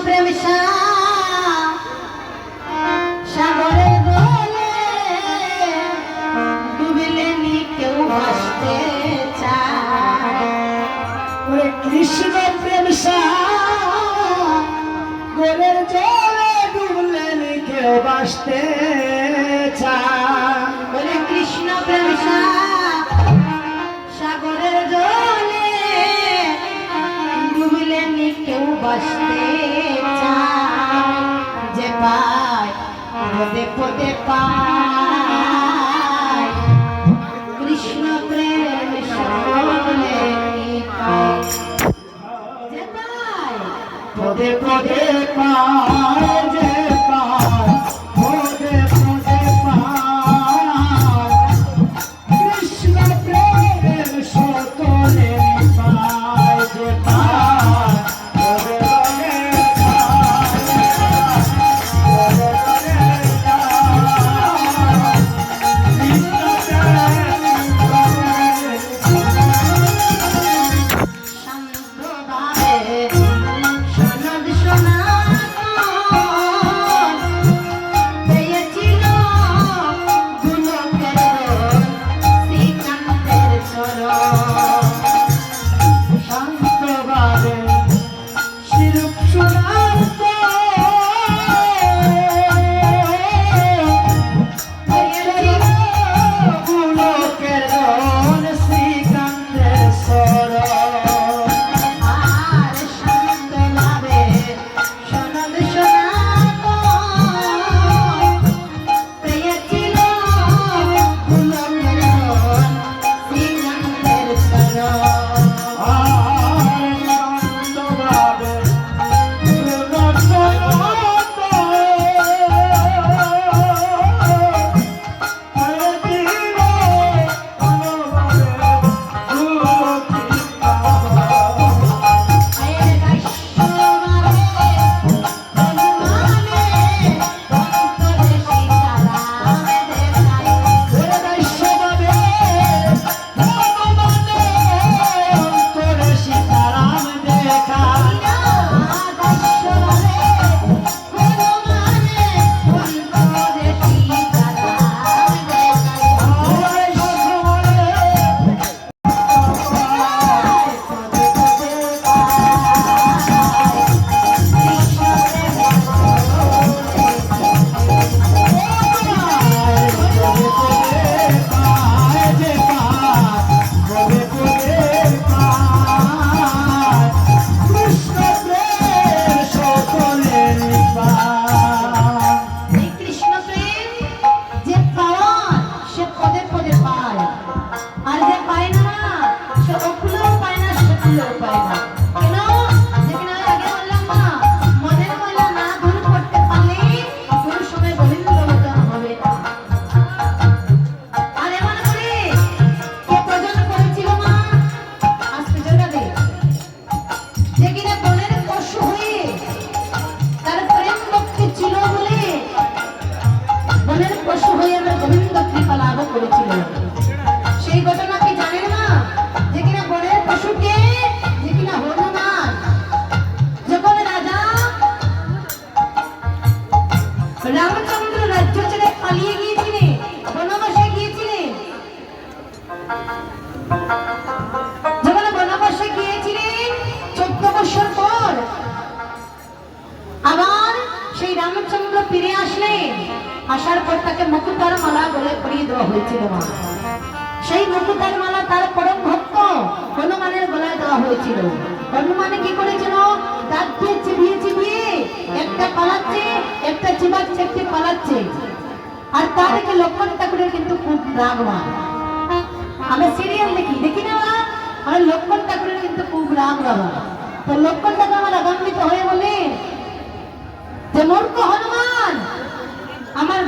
প্রেম সাগরের জলে ডুবিলে নি কেউ ভাসতে চায়। ওরে কৃষ্ণ প্রেম সাগরের জলে ডুবলে নি কেউ ভাসতে চায়। বলে কৃষ্ণ প্রেম সাগরের জলে ডুবিলে নি কেউ ভাসতে চায়। যে পায় পদে পদে পায় কৃষ্ণ প্রেম সকলে পায়। যে পায় পদে পদে পায়, যে পায় পদে পদে পায় কৃষ্ণ প্রেম সকলে পায়। যে পায় পদে পদে রামচন্দ্র রাজ্য ছেড়ে পালিয়ে গিয়েছিলেন, বনবাসে গিয়েছিলেন। যখন বনবাসে গিয়েছিলেন 14 বছর পর আবার সেই রামচন্দ্র ফিরে আসলেন। আসার পর তাকে মুকুটার মালা গলে পরিয়ে দেওয়া হয়েছিল। মা সেই মুকুটার মালা তার পরম ভক্ত হনুমানের গলায় দেওয়া হয়েছিল। হনুমানে কি করেছিল? দাঁত দিয়ে চিবিয়ে চিবিয়ে একটা পালাচ্ছে, একটা চিবাচ্ছে, একটা পালাচ্ছে। আর তা দেখে লক্ষণ ঠাকুরের কিন্তু খুব রাগ। আমি সিরিয়াল দেখি না, আর লক্ষণ ঠাকুরের কিন্তু খুব রাগ বাবা। তো লক্ষণ ঠাকুর আমার রাগান্বিত হয়ে বলে যে মূর্খ হনুমান, আমার